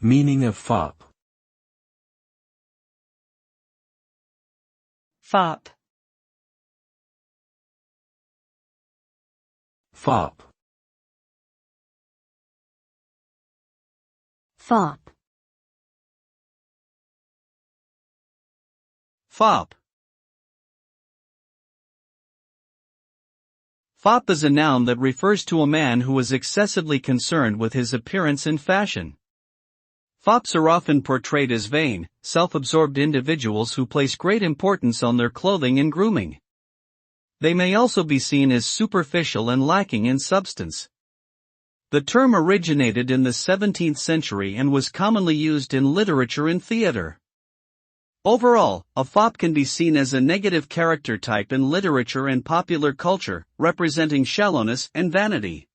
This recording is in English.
Meaning of fop. Fop. Fop. Fop. Fop. Fop is a noun that refers to a man who is excessively concerned with his appearance and fashion. Fops are often portrayed as vain, self-absorbed individuals who place great importance on their clothing and grooming. They may also be seen as superficial and lacking in substance. The term originated in the 17th century and was commonly used in literature and theater. Overall, a fop can be seen as a negative character type in literature and popular culture, representing shallowness and vanity.